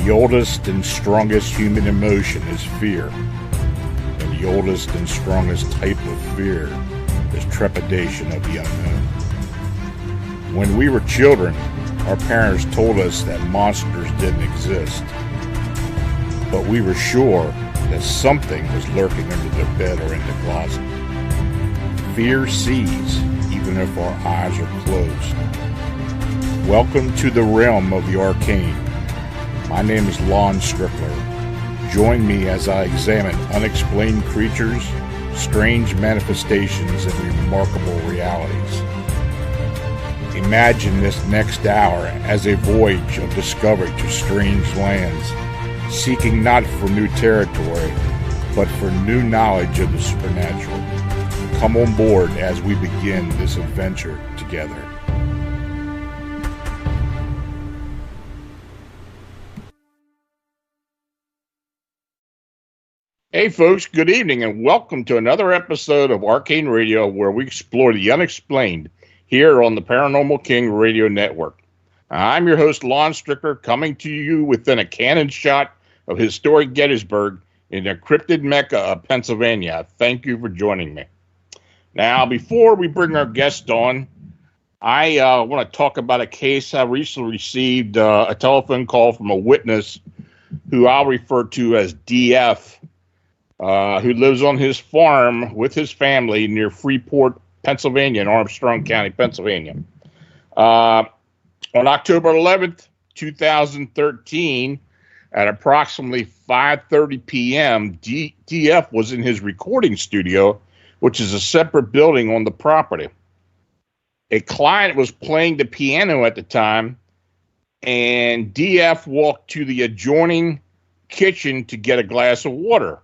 The oldest and strongest human emotion is fear, and the oldest and strongest type of fear is trepidation of the unknown. When we were children, our parents told us that monsters didn't exist, but we were sure that something was lurking under their bed or in the closet. Fear sees, even if our eyes are closed. Welcome to the realm of the arcane. My name is Lon Strickler. Join me as I examine unexplained creatures, strange manifestations, and remarkable realities. Imagine this next hour as a voyage of discovery to strange lands, seeking not for new territory, but for new knowledge of the supernatural. Come on board as we begin this adventure together. Hey folks, good evening and welcome to another episode of Arcane Radio, where we explore the unexplained here on the Paranormal King Radio Network. I'm your host, Lon Strickler, coming to you within a cannon shot of historic Gettysburg in the cryptid Mecca of Pennsylvania. Thank you for joining me. Now, before we bring our guest on, I want to talk about a case. I recently received a telephone call from a witness who I'll refer to as DF, who lives on his farm with his family near Freeport, Pennsylvania, in Armstrong County, Pennsylvania. On October 11th, 2013, at approximately 5:30 p.m., DF was in his recording studio, which is a separate building on the property. A client was playing the piano at the time, and DF walked to the adjoining kitchen to get a glass of water.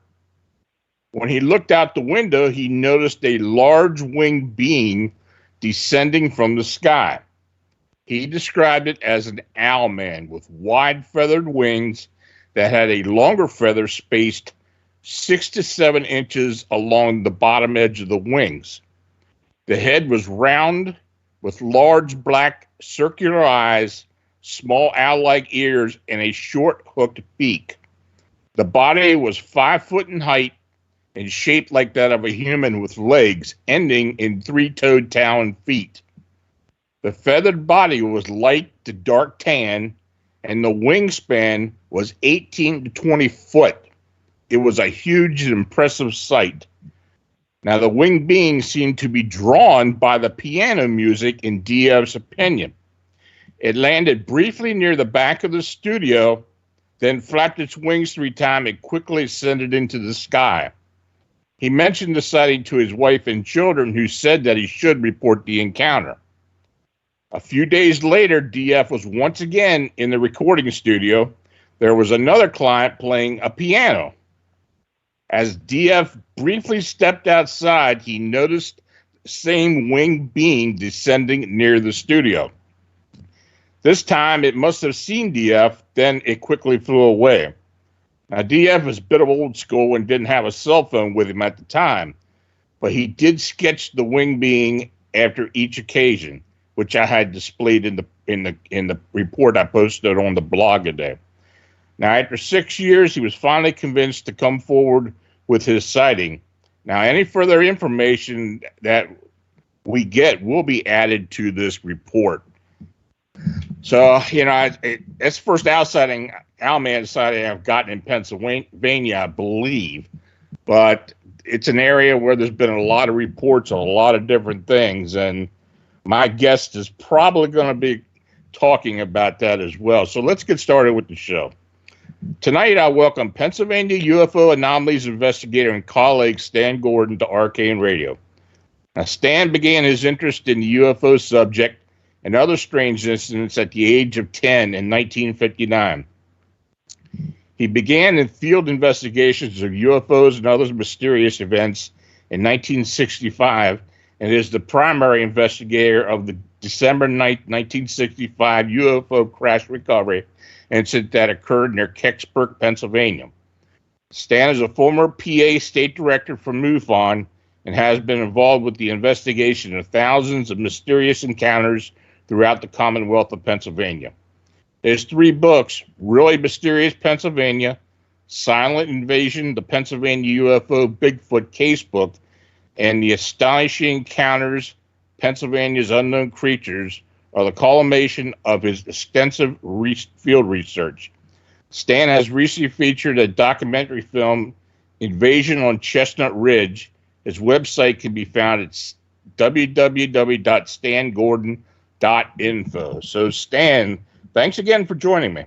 When he looked out the window, he noticed a large winged being descending from the sky. He described it as an owlman with wide feathered wings that had a longer feather spaced 6 to 7 inches along the bottom edge of the wings. The head was round with large black circular eyes, small owl-like ears, and a short hooked beak. The body was 5 foot in height and shaped like that of a human with legs ending in 3-toed talon feet. The feathered body was light to dark tan, and the wingspan was 18 to 20 foot. It was a huge and impressive sight. Now, the winged being seemed to be drawn by the piano music, in DF's opinion. It landed briefly near the back of the studio, then flapped its wings 3 times and quickly ascended into the sky. He mentioned the sighting to his wife and children, who said that he should report the encounter. A few days later, DF was once again in the recording studio. There was another client playing a piano. As DF briefly stepped outside, he noticed the same winged being descending near the studio. This time, it must have seen DF, then it quickly flew away. Now, DF was a bit of old school and didn't have a cell phone with him at the time, but he did sketch the winged being after each occasion, which I had displayed in the report I posted on the blog today. Now, after 6 years, he was finally convinced to come forward with his sighting. Now, any further information that we get will be added to this report. So, it's the first owlman sighting I've gotten in Pennsylvania, I believe. But it's an area where there's been a lot of reports on a lot of different things, and my guest is probably going to be talking about that as well. So let's get started with the show. Tonight, I welcome Pennsylvania UFO Anomalies Investigator and colleague Stan Gordon to Arcane Radio. Now, Stan began his interest in the UFO subject and other strange incidents at the age of 10 in 1959. He began in field investigations of UFOs and other mysterious events in 1965 and is the primary investigator of the December 9, 1965 UFO crash recovery incident that occurred near Kecksburg, Pennsylvania. Stan is a former PA state director for MUFON and has been involved with the investigation of thousands of mysterious encounters throughout the Commonwealth of Pennsylvania. His 3 books, Really Mysterious Pennsylvania, Silent Invasion, the Pennsylvania UFO Bigfoot Casebook, and The Astonishing Encounters, Pennsylvania's Unknown Creatures, are the culmination of his extensive field research. Stan has recently featured a documentary film, Invasion on Chestnut Ridge. His website can be found at www.stangordon.info. So, Stan, thanks again for joining me.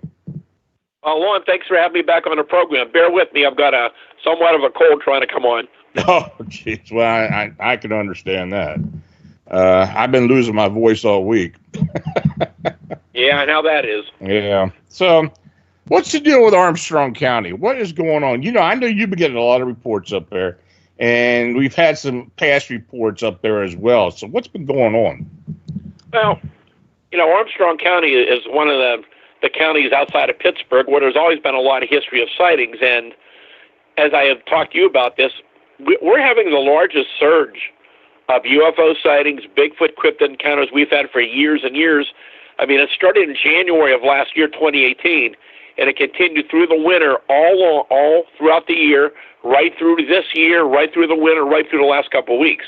Lon, thanks for having me back on the program. Bear with me. I've got somewhat of a cold trying to come on. Oh, jeez. Well, I can understand that. I've been losing my voice all week. Yeah, I know that is. Yeah. So, what's the deal with Armstrong County? What is going on? I know you've been getting a lot of reports up there, and we've had some past reports up there as well. So, what's been going on? Well, Armstrong County is one of the counties outside of Pittsburgh where there's always been a lot of history of sightings. And as I have talked to you about this, we're having the largest surge of UFO sightings, Bigfoot cryptid encounters we've had for years and years. I mean, it started in January of last year, 2018, and it continued through the winter, all throughout the year, right through this year, right through the winter, right through the last couple of weeks.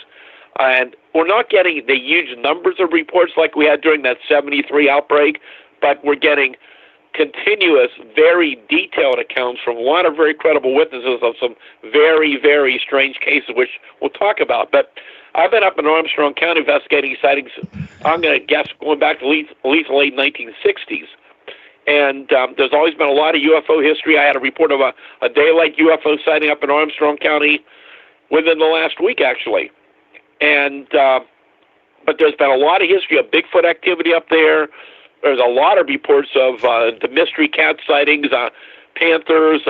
And we're not getting the huge numbers of reports like we had during that 73 outbreak, but we're getting continuous, very detailed accounts from a lot of very credible witnesses of some very, very strange cases, which we'll talk about. But I've been up in Armstrong County investigating sightings, I'm going to guess, going back to at least the late 1960s. And there's always been a lot of UFO history. I had a report of a daylight UFO sighting up in Armstrong County within the last week, actually. And but there's been a lot of history of Bigfoot activity up there. There's a lot of reports of the mystery cat sightings, panthers,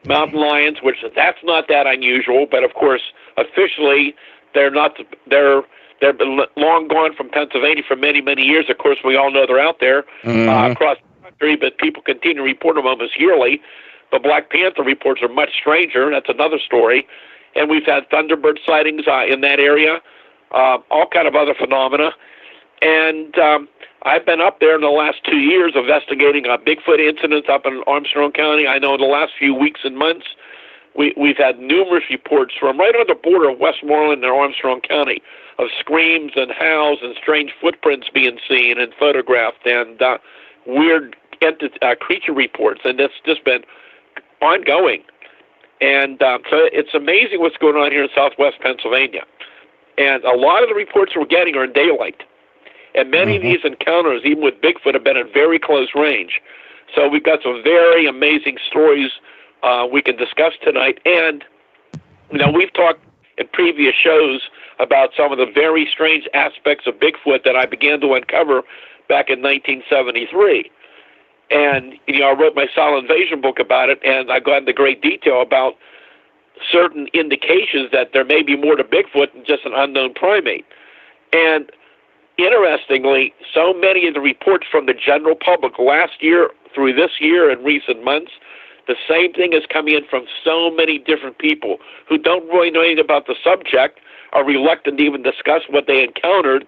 mountain lions, which that's not that unusual. But of course, officially, they're not. They've been long gone from Pennsylvania for many, many years. Of course, we all know they're out there across the country, but people continue to report them almost yearly. The Black Panther reports are much stranger. That's another story. And we've had Thunderbird sightings in that area, all kind of other phenomena. And I've been up there in the last 2 years investigating Bigfoot incidents up in Armstrong County. I know in the last few weeks and months, we've had numerous reports from right on the border of Westmoreland and Armstrong County of screams and howls and strange footprints being seen and photographed and weird creature reports. And it's just been ongoing. And so it's amazing what's going on here in southwest Pennsylvania. And a lot of the reports we're getting are in daylight. And many of these encounters, even with Bigfoot, have been at very close range. So we've got some very amazing stories we can discuss tonight. And, we've talked in previous shows about some of the very strange aspects of Bigfoot that I began to uncover back in 1973. And, I wrote my Silent Invasion book about it, and I got into great detail about certain indications that there may be more to Bigfoot than just an unknown primate. And interestingly, so many of the reports from the general public last year through this year and recent months, the same thing is coming in from so many different people who don't really know anything about the subject, are reluctant to even discuss what they encountered,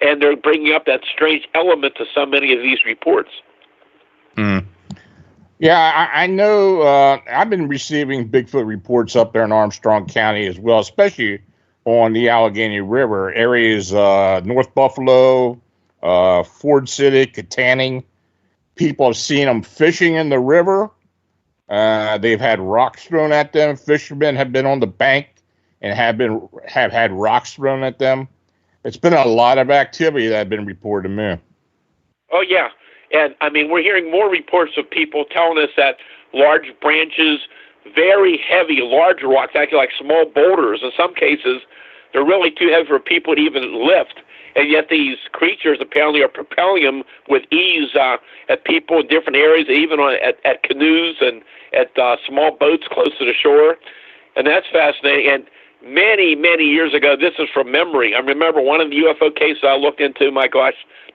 and they're bringing up that strange element to so many of these reports. Yeah, I know I've been receiving Bigfoot reports up there in Armstrong County as well, especially on the Allegheny River, areas North Buffalo, Ford City, Katanning. People have seen them fishing in the river. They've had rocks thrown at them. Fishermen have been on the bank and have had rocks thrown at them. It's been a lot of activity that have been reported to me. Oh, yeah. And, we're hearing more reports of people telling us that large branches, very heavy, large rocks, actually like small boulders. In some cases, they're really too heavy for people to even lift. And yet these creatures apparently are propelling them with ease at people in different areas, even at canoes and at small boats close to the shore. And that's fascinating. And many, many years ago, this is from memory. I remember one of the UFO cases I looked into,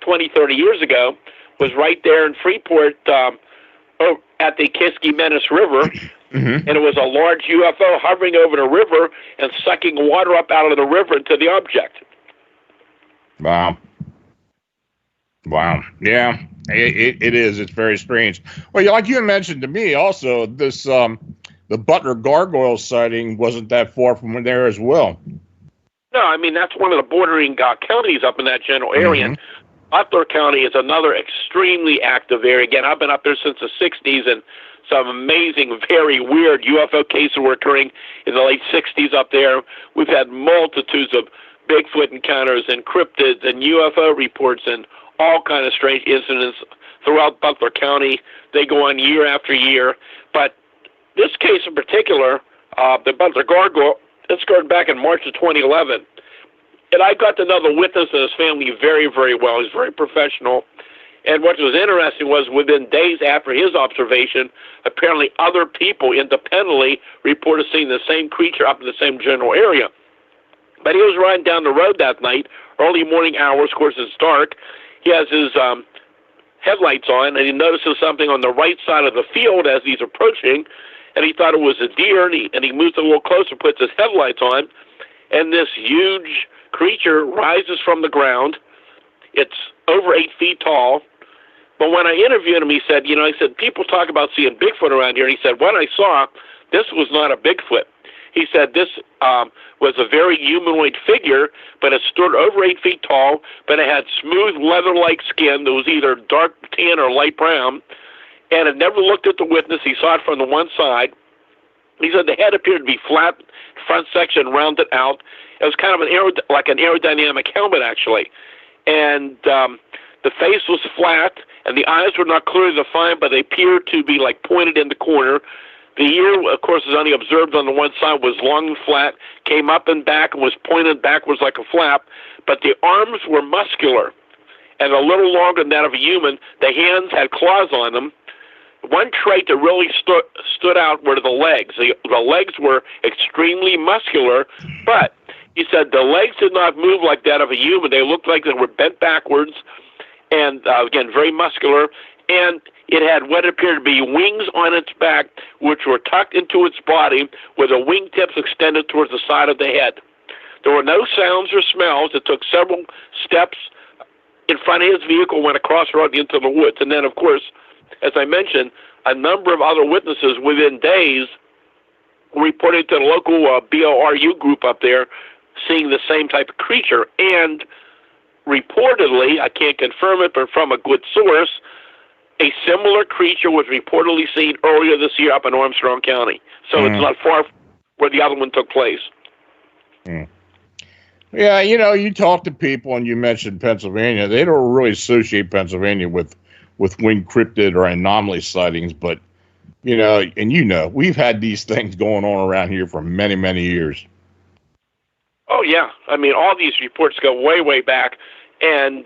20, 30 years ago, was right there in Freeport at the Kiski-Menace River, and it was a large UFO hovering over the river and sucking water up out of the river into the object. Wow. Wow. Yeah, it is. It's very strange. Well, like you mentioned to me also, this the Butler gargoyle sighting wasn't that far from there as well. No, I mean, that's one of the bordering counties up in that general area. Mm-hmm. Butler County is another extremely active area. Again, I've been up there since the 60s, and some amazing, very weird UFO cases were occurring in the late 60s up there. We've had multitudes of Bigfoot encounters and cryptids and UFO reports and all kind of strange incidents throughout Butler County. They go on year after year. But this case in particular, the Butler gargoyle, this occurred back in March of 2011. And I got to know the witness and his family very, very well. He's very professional. And what was interesting was within days after his observation, apparently other people independently reported seeing the same creature up in the same general area. But he was riding down the road that night, early morning hours. Of course, it's dark. He has his headlights on, and he notices something on the right side of the field as he's approaching, and he thought it was a deer, and he moves a little closer, puts his headlights on, and this huge creature rises from the ground. It's over 8 feet tall. But when I interviewed him, he said, I said, people talk about seeing Bigfoot around here. And he said, what I saw, this was not a Bigfoot. He said this was a very humanoid figure, but it stood over 8 feet tall, but it had smooth leather-like skin that was either dark tan or light brown, and it never looked at the witness. He saw it from the one side. He said the head appeared to be flat, front section rounded out. It was kind of like an aerodynamic helmet, actually. And the face was flat, and the eyes were not clearly defined, but they appeared to be like pointed in the corner. The ear, of course, is only observed on the one side, was long and flat, came up and back, and was pointed backwards like a flap. But the arms were muscular and a little longer than that of a human. The hands had claws on them. One trait that really stood out were the legs. The legs were extremely muscular, but he said the legs did not move like that of a human. They looked like they were bent backwards, and again, very muscular. And it had what appeared to be wings on its back, which were tucked into its body, with the wingtips extended towards the side of the head. There were no sounds or smells. It took several steps in front of his vehicle, went across the road into the woods. And then, of course, as I mentioned, a number of other witnesses within days reported to the local BORU group up there seeing the same type of creature. And reportedly, I can't confirm it, but from a good source, a similar creature was reportedly seen earlier this year up in Armstrong County. So it's not far where the other one took place. Mm. Yeah, you talk to people and you mentioned Pennsylvania. They don't really associate Pennsylvania with winged cryptid or anomaly sightings, but, we've had these things going on around here for many, many years. Oh, yeah. I mean, all these reports go way, way back. And,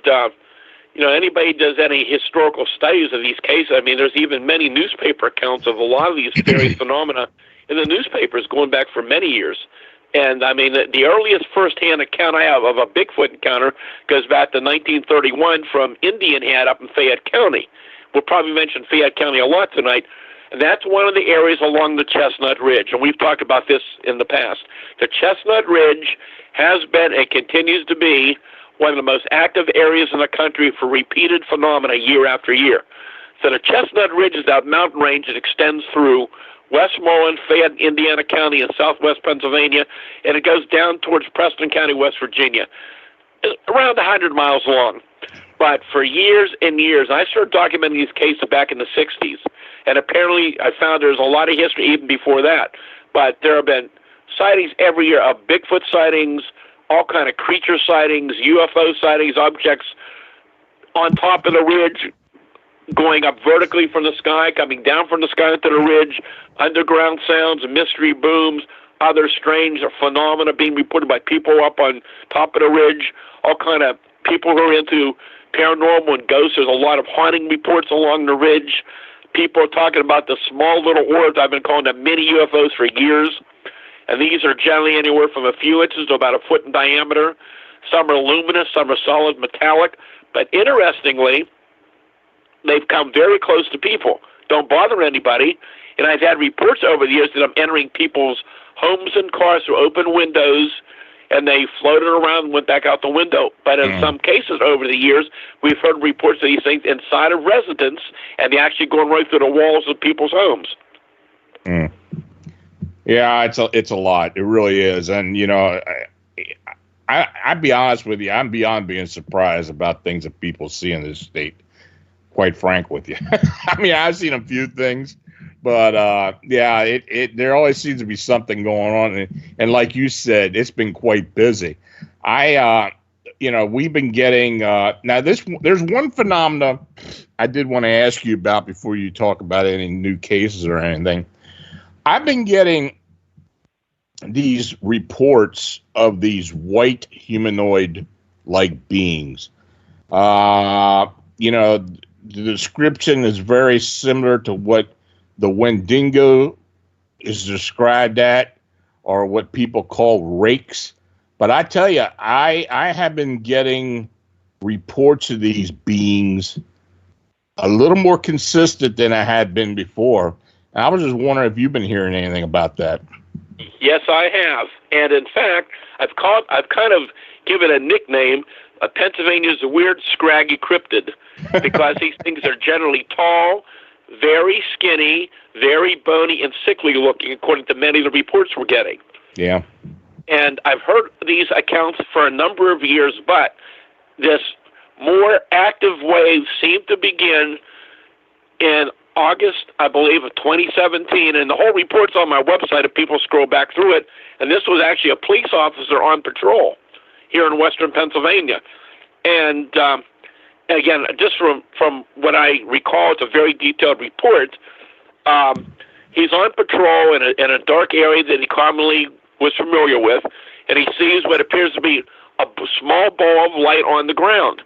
anybody does any historical studies of these cases, I mean, there's even many newspaper accounts of a lot of these various phenomena in the newspapers going back for many years. And, I mean, the earliest first-hand account I have of a Bigfoot encounter goes back to 1931 from Indian Head up in Fayette County. We'll probably mention Fayette County a lot tonight. And that's one of the areas along the Chestnut Ridge. And we've talked about this in the past. The Chestnut Ridge has been and continues to be one of the most active areas in the country for repeated phenomena year after year. So the Chestnut Ridge is that mountain range that extends through Westmoreland, Fayette, Indiana County, and southwest Pennsylvania, and it goes down towards Preston County, West Virginia. It's around 100 miles long. But for years and years, I started documenting these cases back in the 60s, and apparently I found there's a lot of history even before that. But there have been sightings every year of Bigfoot sightings, all kind of creature sightings, UFO sightings, objects on top of the ridge, going up vertically from the sky, coming down from the sky into the ridge, underground sounds, mystery booms, other strange phenomena being reported by people up on top of the ridge, all kind of people who are into paranormal and ghosts. There's a lot of haunting reports along the ridge. People are talking about the small little orbs. I've been calling them mini UFOs for years. And these are generally anywhere from a few inches to about a foot in diameter. Some are luminous, some are solid metallic. But interestingly, they've come very close to people. Don't bother anybody. And I've had reports over the years that I'm entering people's homes and cars through open windows and they floated around and went back out the window. But in some cases over the years, we've heard reports of these things inside of residents, and they're actually going right through the walls of people's homes. Mm. Yeah, it's a lot. It really is. And, you know, I'd be honest with you, I'm beyond being surprised about things that people see in this state, quite frank with you. I mean, I've seen a few things, but yeah, there always seems to be something going on. And like you said, it's been quite busy. You know, we've been getting, now there's one phenomena I did want to ask you about before you talk about any new cases or anything. I've been getting these reports of these white humanoid-like beings. You know, the description is very similar to what the Wendigo is described at, or what people call rakes. But I tell you, I have been getting reports of these beings a little more consistent than I had been before. And I was just wondering if you've been hearing anything about that. Yes, I have. And in fact, I've kind of given a nickname. Pennsylvania's a weird, scraggy cryptid, because these things are generally tall, very skinny, very bony, and sickly looking, according to many of the reports we're getting. Yeah. And I've heard these accounts for a number of years, but this more active wave seemed to begin in August, I believe, of 2017, and the whole report's on my website if people scroll back through it. And this was actually a police officer on patrol here in western Pennsylvania. And again, just from what I recall, it's a very detailed report. He's on patrol in a dark area that he commonly was familiar with, and he sees what appears to be a small ball of light on the ground.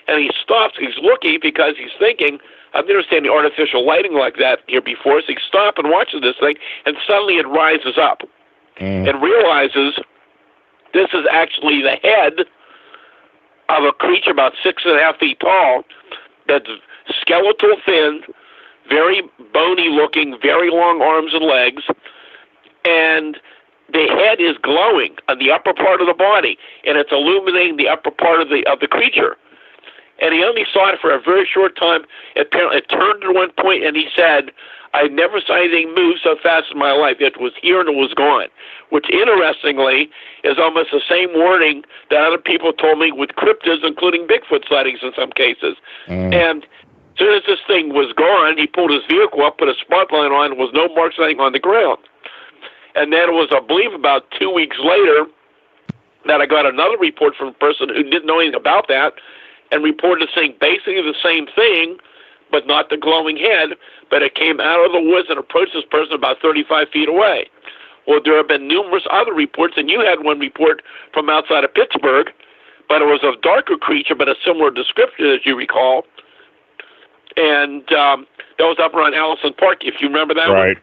And he stops. He's looking because he's thinking, I've never seen any artificial lighting like that here before. So he stops and watches this thing, and suddenly it rises up and realizes this is actually the head of a creature about 6.5 feet tall that's skeletal thin, very bony looking, very long arms and legs, and the head is glowing on the upper part of the body, and it's illuminating the upper part of the creature. And he only saw it for a very short time. It turned at one point, and he said, I never saw anything move so fast in my life. It was here and it was gone, which, interestingly, is almost the same wording that other people told me with cryptids, including Bigfoot sightings in some cases. And as soon as this thing was gone, he pulled his vehicle up, put a spotlight on, and was no marks or anything on the ground. And then it was, I believe, about 2 weeks later that I got another report from a person who didn't know anything about that, and reported saying basically the same thing, but not the glowing head, but it came out of the woods and approached this person about 35 feet away. Well, there have been numerous other reports, and you had one report from outside of Pittsburgh, but it was a darker creature, but a similar description, as you recall. And that was up around Allison Park, if you remember that one. Right.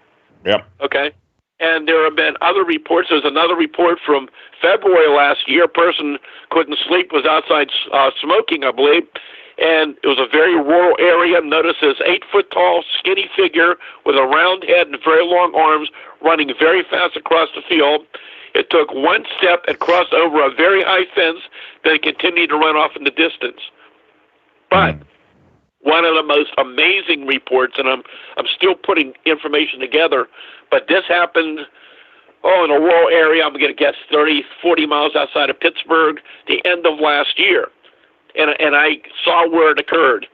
Yep. Okay. And there have been other reports. There's another report from February last year. A person couldn't sleep, was outside smoking, I believe. And it was a very rural area. Notice this 8-foot-tall, skinny figure with a round head and very long arms running very fast across the field. It took one step and crossed over a very high fence, then it continued to run off in the distance. But one of the most amazing reports, and I'm still putting information together, but this happened, in a rural area, I'm going to guess 30, 40 miles outside of Pittsburgh, the end of last year. And I saw where it occurred.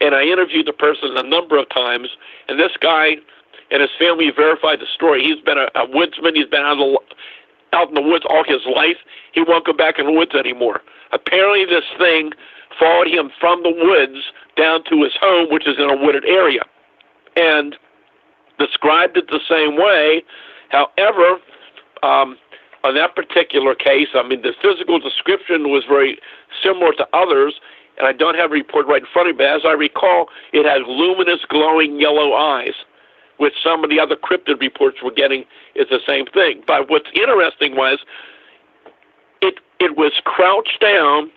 And I interviewed the person a number of times, and this guy and his family verified the story. He's been a woodsman. He's been out in the woods all his life. He won't go back in the woods anymore. Apparently this thing followed him from the woods down to his home, which is in a wooded area, and described it the same way. However, on that particular case, I mean, the physical description was very similar to others, and I don't have a report right in front of me, but as I recall, it had luminous, glowing yellow eyes, which some of the other cryptid reports we're getting is the same thing. But what's interesting was it was crouched down,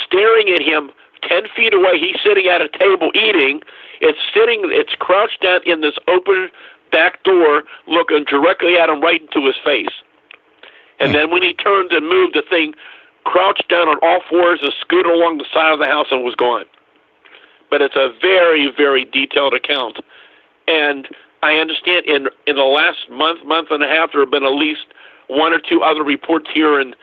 staring at him 10 feet away. He's sitting at a table eating. It's crouched down in this open back door, looking directly at him right into his face. And then when he turned and moved, the thing crouched down on all fours and scooted along the side of the house and was gone. But it's a very, very detailed account. And I understand in the last month and a half, there have been at least one or two other reports here in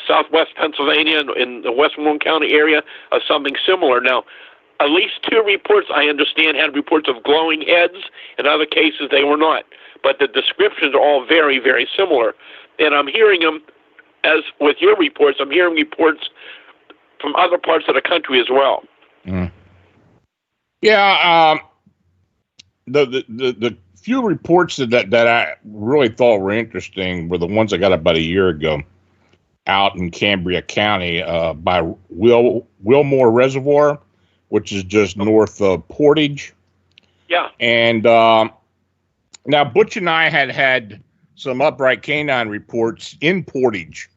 southwest Pennsylvania and in the Westmoreland County area of something similar. Now, at least two reports I understand had reports of glowing heads. In other cases, they were not. But the descriptions are all very, very similar. And I'm hearing them, as with your reports, I'm hearing reports from other parts of the country as well. Mm. Yeah, the few reports that I really thought were interesting were the ones I got about a year ago out in Cambria County by Wilmore Reservoir, which is just north of Portage. Yeah. And now Butch and I had some upright canine reports in Portage.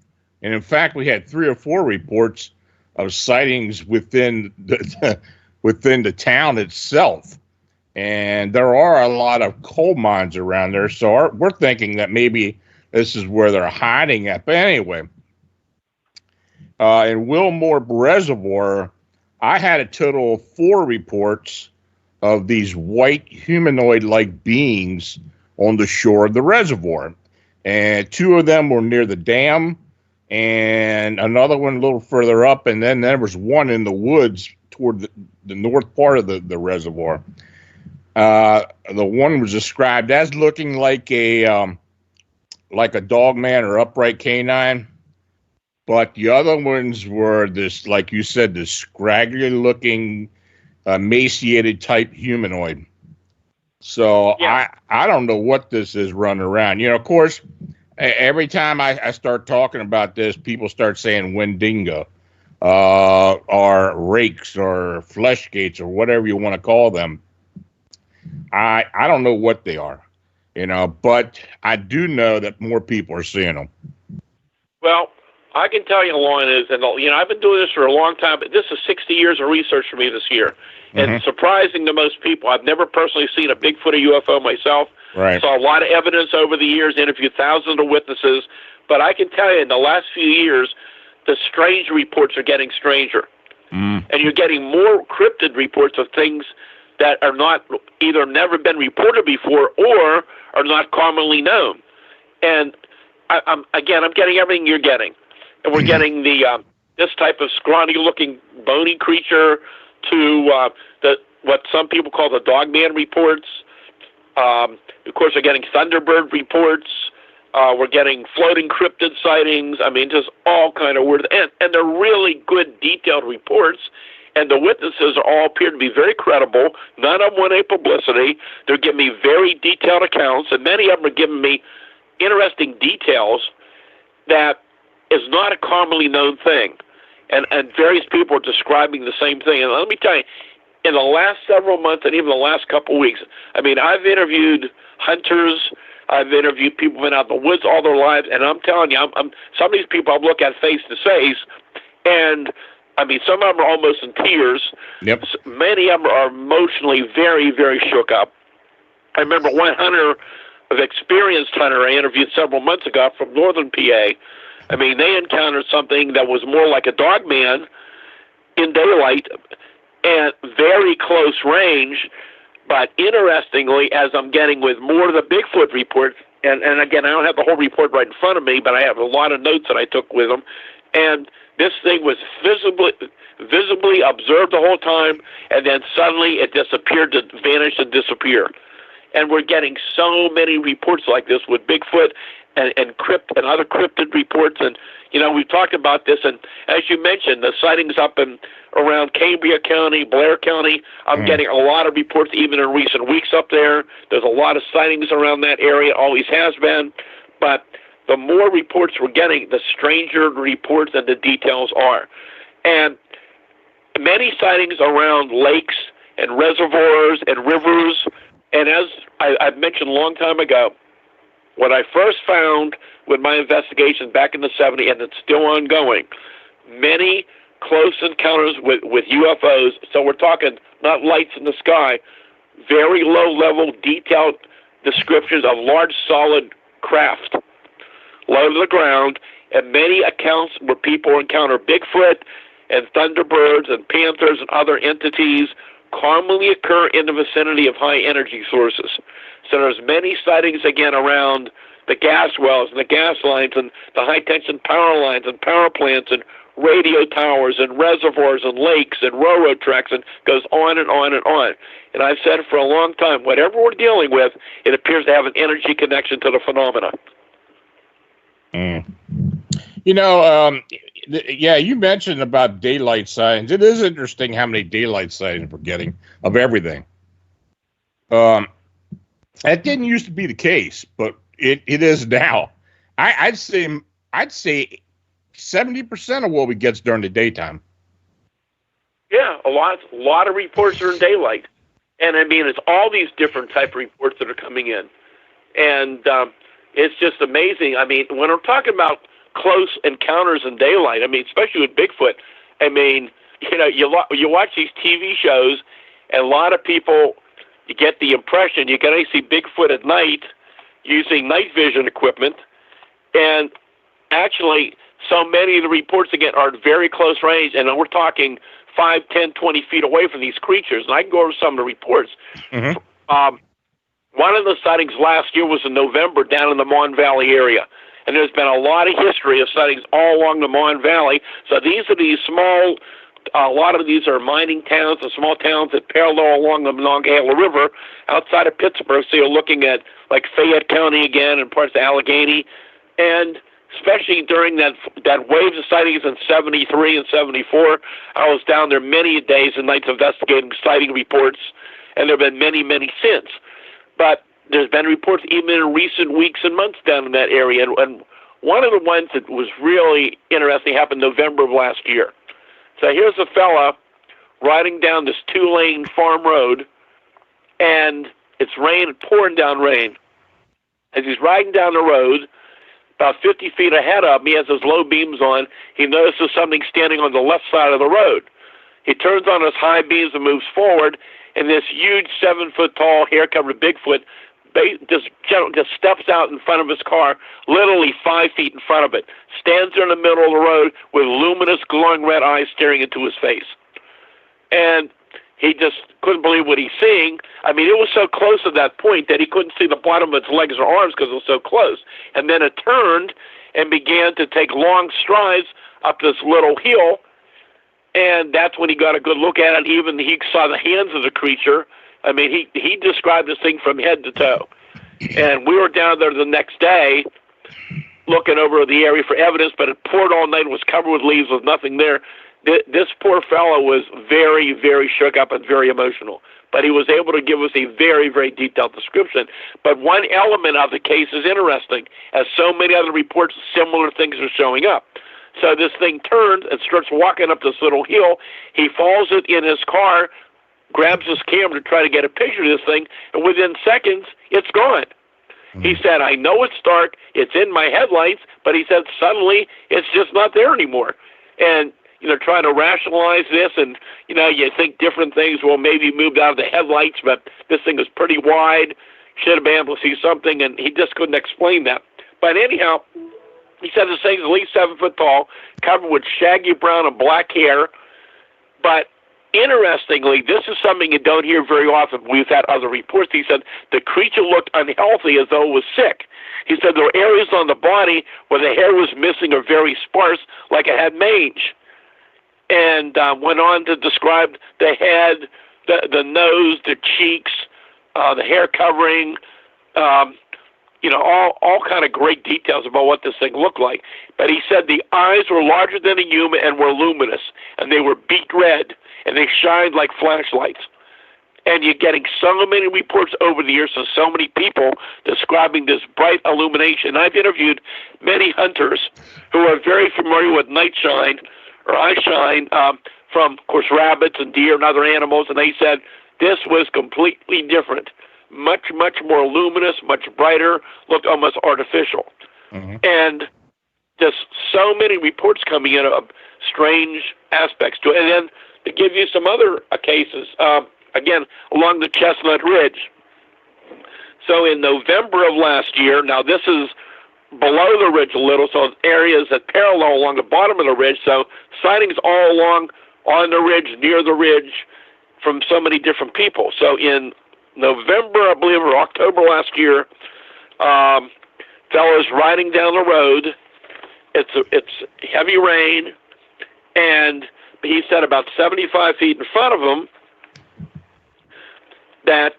And in fact, we had 3 or 4 reports of sightings within the town itself. And there are a lot of coal mines around there. So we're thinking that maybe this is where they're hiding at. But anyway, in Wilmore Reservoir, I had a total of 4 reports of these white humanoid-like beings on the shore of the reservoir. And 2 of them were near the dam, and another one a little further up, and then there was one in the woods toward the north part of the reservoir. The one was described as looking like a dog man or upright canine, but the other ones were this, like you said, this scraggly looking, emaciated type humanoid. So yeah. I don't know what this is running around. Of course, every time I start talking about this, people start saying Wendigo, or rakes or flesh gates or whatever you want to call them. I don't know what they are, but I do know that more people are seeing them. Well, I can tell you, Lauren, I've been doing this for a long time, but this is 60 years of research for me this year. And surprising to most people, I've never personally seen a Bigfoot or UFO myself. Right. Saw a lot of evidence over the years, interviewed thousands of witnesses. But I can tell you, in the last few years, the strange reports are getting stranger. And you're getting more cryptid reports of things that are not either never been reported before or are not commonly known. And I'm getting everything you're getting. And we're getting this type of scrawny-looking, bony creature to what some people call the Dogman reports. Of course, we're getting Thunderbird reports. We're getting floating cryptid sightings. I mean, just all kind of weird. And they're really good, detailed reports. And the witnesses all appear to be very credible. None of them want any publicity. They're giving me very detailed accounts, and many of them are giving me interesting details that is not a commonly known thing. And various people are describing the same thing. And let me tell you, in the last several months and even the last couple of weeks, I mean, I've interviewed hunters. I've interviewed people who've been out in the woods all their lives. And I'm telling you, some of these people I look at face to face, and I mean, some of them are almost in tears. Yep. Many of them are emotionally very, very shook up. I remember one hunter, an experienced hunter I interviewed several months ago from northern PA. I mean, they encountered something that was more like a dog man in daylight and very close range. But interestingly, as I'm getting with more of the Bigfoot reports, and again, I don't have the whole report right in front of me, but I have a lot of notes that I took with them, and this thing was visibly observed the whole time, and then suddenly it disappeared, to vanish and disappear. And we're getting so many reports like this with Bigfoot and other cryptid reports. And, we've talked about this. And as you mentioned, the sightings up and around Cambria County, Blair County, I'm getting a lot of reports even in recent weeks up there. There's a lot of sightings around that area, always has been. But the more reports we're getting, the stranger the reports and the details are. And many sightings around lakes and reservoirs and rivers. And as I've mentioned a long time ago, what I first found with my investigations back in the 70s, and it's still ongoing, many close encounters with UFOs. So we're talking not lights in the sky, very low-level, detailed descriptions of large, solid craft, low to the ground, and many accounts where people encounter Bigfoot and Thunderbirds and Panthers and other entities commonly occur in the vicinity of high energy sources. So there's many sightings again around the gas wells and the gas lines and the high tension power lines and power plants and radio towers and reservoirs and lakes and railroad tracks, and goes on and on and on. And I've said it for a long time, whatever we're dealing with, it appears to have an energy connection to the phenomena. You know, yeah, you mentioned about daylight sightings. It is interesting how many daylight sightings we're getting of everything. That didn't used to be the case, but it is now. I'd say 70% of what we get during the daytime. Yeah, a lot of reports are in daylight. And I mean, it's all these different type of reports that are coming in. And it's just amazing. I mean, when we're talking about close encounters in daylight, I mean, especially with Bigfoot, I mean, you know, you watch these TV shows, and a lot of people, you get the impression you can only see Bigfoot at night using night vision equipment. And actually, so many of the reports, again, are at very close range, and we're talking 5, 10, 20 feet away from these creatures. And I can go over some of the reports. Mm-hmm. One of the sightings last year was in November down in the Mon Valley area. And there's been a lot of history of sightings all along the Mon Valley. So these are these small, a lot of these are mining towns and small towns that parallel along the Monongahela River outside of Pittsburgh. So you're looking at like Fayette County again and parts of Allegheny. And especially during that wave of sightings in 73 and 74, I was down there many days and nights investigating sighting reports, and there have been many, many since. But there's been reports even in recent weeks and months down in that area. And one of the ones that was really interesting happened November of last year. So here's a fella riding down this 2-lane farm road, and it's pouring down rain. As he's riding down the road, about 50 feet ahead of him, he has his low beams on. He notices something standing on the left side of the road. He turns on his high beams and moves forward, and this huge 7-foot-tall, hair-covered Bigfoot just steps out in front of his car, literally 5 feet in front of it, stands there in the middle of the road with luminous, glowing red eyes staring into his face. And he just couldn't believe what he's seeing. I mean, it was so close at that point that he couldn't see the bottom of its legs or arms because it was so close. And then it turned and began to take long strides up this little hill, and that's when he got a good look at it. Even he saw the hands of the creature. I mean, he described this thing from head to toe. And we were down there the next day looking over the area for evidence, but it poured all night, was covered with leaves, with nothing there. This poor fellow was very, very shook up and very emotional. But he was able to give us a very, very detailed description. But one element of the case is interesting, as so many other reports, similar things are showing up. So this thing turns and starts walking up this little hill. He falls it in his car, grabs his camera to try to get a picture of this thing, and within seconds, it's gone. Mm-hmm. He said, I know it's dark, it's in my headlights, but he said suddenly it's just not there anymore. And, you know, trying to rationalize this, and, you know, you think different things, well, maybe moved out of the headlights, but this thing was pretty wide, should have been able to see something, and he just couldn't explain that. But anyhow, he said this thing's at least 7 foot tall, covered with shaggy brown and black hair. But interestingly, this is something you don't hear very often. We've had other reports. He said the creature looked unhealthy, as though it was sick. He said there were areas on the body where the hair was missing or very sparse, like it had mange. And went on to describe the head, the nose, the cheeks, the hair covering, you know, all kind of great details about what this thing looked like. But he said the eyes were larger than a human and were luminous, and they were beet red, and they shined like flashlights. And you're getting so many reports over the years from so many people describing this bright illumination. I've interviewed many hunters who are very familiar with night shine or eye shine from, of course, rabbits and deer and other animals, and they said this was completely different. Much, much more luminous, much brighter, looked almost artificial. Mm-hmm. And just so many reports coming in of strange aspects to it. And then to give you some other cases, again, along the Chestnut Ridge. So in November of last year, now this is below the ridge a little, so areas that parallel along the bottom of the ridge. So sightings all along on the ridge, near the ridge, from so many different people. So in November, I believe, or October last year, fellas riding down the road. It's heavy rain, and he said about 75 feet in front of him that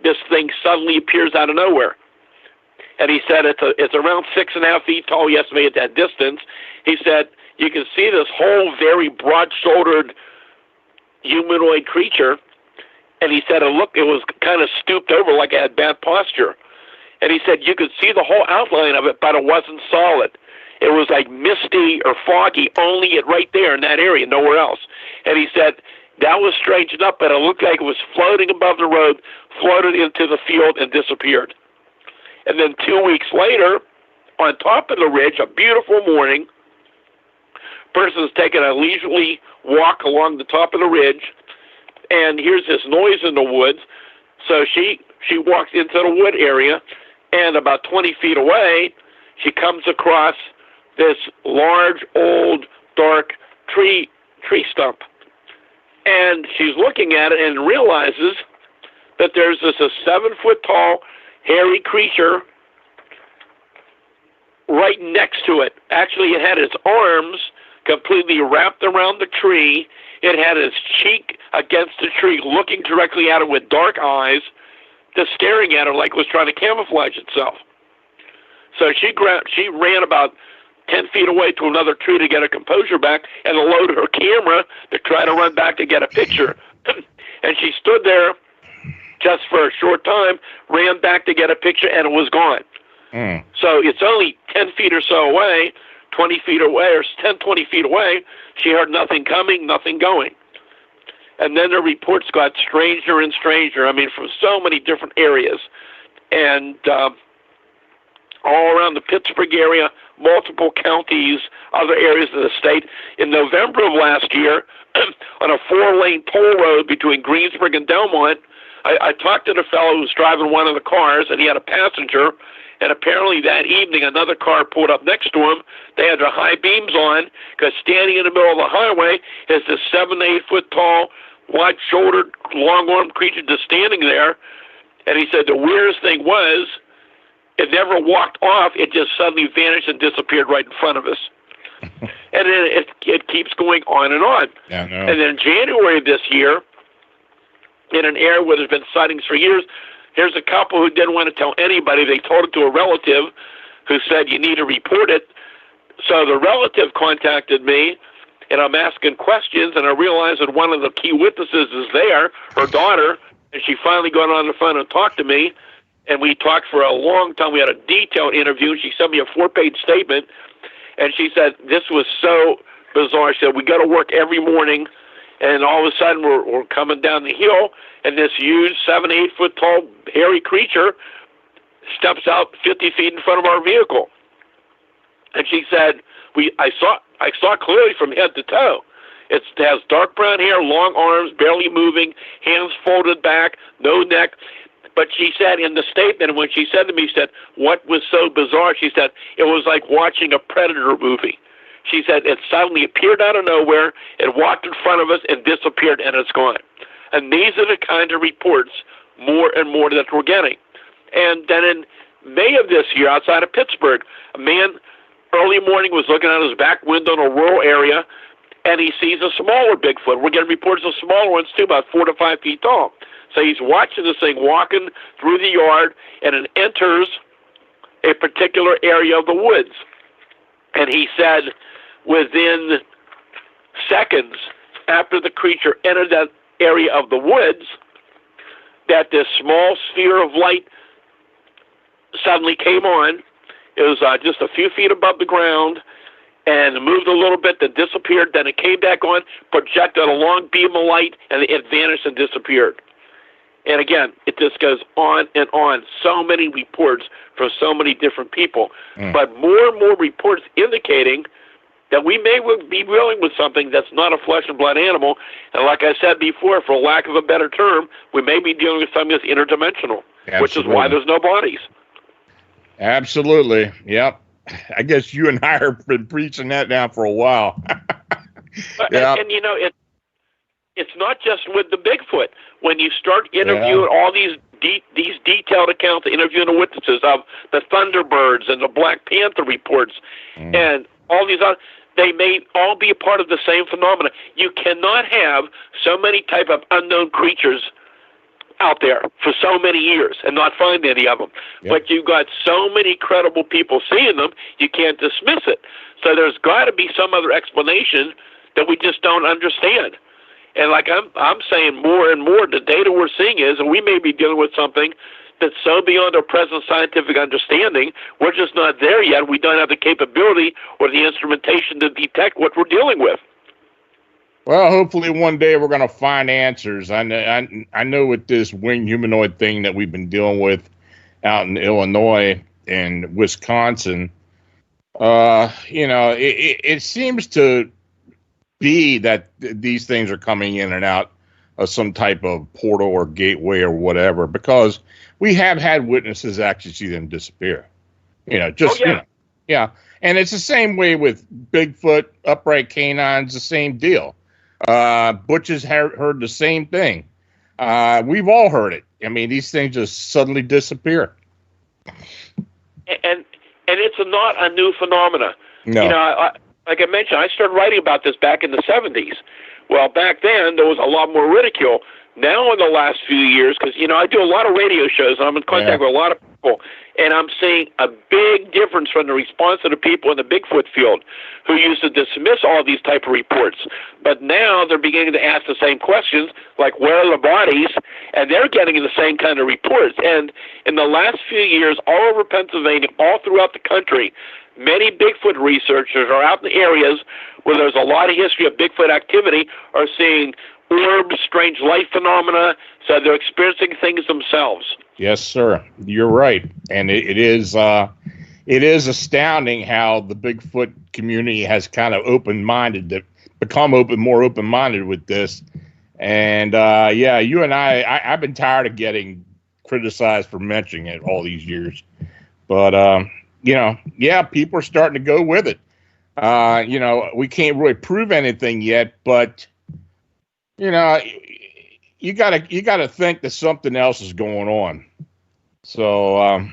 this thing suddenly appears out of nowhere. And he said it's around 6.5 feet tall. He estimated that distance. He said you can see this whole very broad-shouldered humanoid creature. And he said it was kind of stooped over like it had bad posture. And he said you could see the whole outline of it, but it wasn't solid. It was like misty or foggy, only right there in that area, nowhere else. And he said that was strange enough, but it looked like it was floating above the road, floated into the field, and disappeared. And then 2 weeks later, on top of the ridge, a beautiful morning, person's taking a leisurely walk along the top of the ridge, and hears this noise in the woods. So she walks into the wood area, and about 20 feet away, she comes across this large, old, dark tree stump. And she's looking at it and realizes that there's a 7-foot-tall, hairy creature right next to it. Actually, it had its arms completely wrapped around the tree. It had its cheek against the tree, looking directly at it with dark eyes, just staring at her like it was trying to camouflage itself. So she ran about 10 feet away to another tree to get her composure back and load her camera to try to run back to get a picture. And she stood there just for a short time, ran back to get a picture, and it was gone. So it's only 10 feet or so away, 20 feet away, or 10, 20 feet away. She heard nothing coming, nothing going. And then the reports got stranger and stranger, from so many different areas. And all around the Pittsburgh area, multiple counties, other areas of the state. In November of last year, on a 4-lane toll road between Greensburg and Delmont, I talked to the fellow who was driving one of the cars, and he had a passenger, and apparently that evening another car pulled up next to him. They had their high beams on, because standing in the middle of the highway is this 7 to 8 foot tall, wide-shouldered, long-armed creature just standing there. And he said the weirdest thing was, it never walked off. It just suddenly vanished and disappeared right in front of us. And then it keeps going on and on. Yeah, no. And then in January of this year, in an area where there's been sightings for years, here's a couple who didn't want to tell anybody. They told it to a relative who said, you need to report it. So the relative contacted me, and I'm asking questions, and I realized that one of the key witnesses is there, her daughter, and she finally got on the phone and talked to me. And we talked for a long time. We had a detailed interview. She sent me a 4-page statement, and she said, this was so bizarre. She said, we go to work every morning, and all of a sudden we're coming down the hill, and this huge 7, 8 foot tall, hairy creature steps out 50 feet in front of our vehicle. And she said, I saw clearly from head to toe. It has dark brown hair, long arms, barely moving, hands folded back, no neck. But she said in the statement, and when she said to me, she said, what was so bizarre? She said, it was like watching a Predator movie. She said, it suddenly appeared out of nowhere, it walked in front of us and disappeared, and it's gone. And these are the kind of reports, more and more, that we're getting. And then in May of this year, outside of Pittsburgh, a man early morning was looking out his back window in a rural area, and he sees a smaller Bigfoot. We're getting reports of smaller ones, too, about 4 to 5 feet tall. So he's watching this thing walking through the yard, and it enters a particular area of the woods. And he said within seconds after the creature entered that area of the woods, that this small sphere of light suddenly came on. It was just a few feet above the ground, and moved a little bit, then disappeared. Then it came back on, projected a long beam of light, and it vanished and disappeared. And again, it just goes on and on. So many reports from so many different people. But more and more reports indicating that we may be dealing with something that's not a flesh and blood animal. And like I said before, for lack of a better term, we may be dealing with something that's interdimensional, Which is why there's no bodies. Absolutely. Yep. I guess you and I have been preaching that now for a while. Yeah. And it's not just with the Bigfoot. When you start interviewing all these detailed accounts, interviewing the witnesses of the Thunderbirds and the Black Panther reports, and all these other, they may all be a part of the same phenomena. You cannot have so many type of unknown creatures out there for so many years and not find any of them. Yep. But you've got so many credible people seeing them, you can't dismiss it. So there's got to be some other explanation that we just don't understand. And like I'm saying more and more, the data we're seeing is, and we may be dealing with something that's so beyond our present scientific understanding, we're just not there yet. We don't have the capability or the instrumentation to detect what we're dealing with. Well, hopefully one day we're going to find answers. I know with this winged humanoid thing that we've been dealing with out in Illinois and Wisconsin, it seems to be that these things are coming in and out of some type of portal or gateway or whatever, because we have had witnesses actually see them disappear. And it's the same way with Bigfoot, upright canines, the same deal. Butch has heard the same thing. We've all heard it. I mean, these things just suddenly disappear. And it's not a new phenomena. No. Like I mentioned, I started writing about this back in the 70s. Well, back then, there was a lot more ridicule. Now, in the last few years, because, I do a lot of radio shows, and I'm in contact with a lot of people, and I'm seeing a big difference from the response of the people in the Bigfoot field who used to dismiss all these type of reports. But now they're beginning to ask the same questions, like, where are the bodies? And they're getting the same kind of reports. And in the last few years, all over Pennsylvania, all throughout the country, many Bigfoot researchers are out in the areas where there's a lot of history of Bigfoot activity, are seeing orbs, strange light phenomena, so they're experiencing things themselves. Yes, sir. You're right. And it is astounding how the Bigfoot community has kind of become more open-minded with this. And you and I've been tired of getting criticized for mentioning it all these years. But people are starting to go with it. We can't really prove anything yet, but you gotta think that something else is going on. So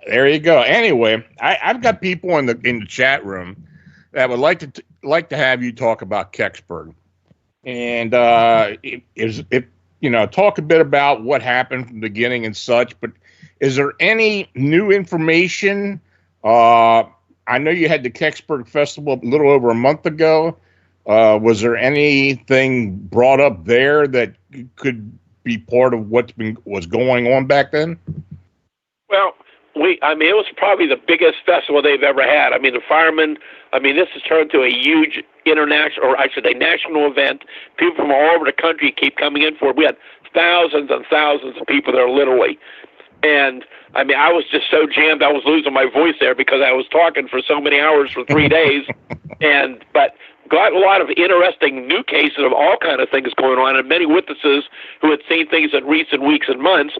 there you go. Anyway, I've got people in the chat room that would like to have you talk about Kecksburg, and talk a bit about what happened from the beginning and such. But is there any new information? I know you had the Kecksburg Festival a little over a month ago. Was there anything brought up there that could be part of what was going on back then? Well, it was probably the biggest festival they've ever had. I mean, the firemen, this has turned into a huge international, or I should say national event. People from all over the country keep coming in for it. We had thousands and thousands of people there, literally. And, I was just so jammed, I was losing my voice there because I was talking for so many hours for 3 days. But got a lot of interesting new cases of all kind of things going on, and many witnesses who had seen things in recent weeks and months.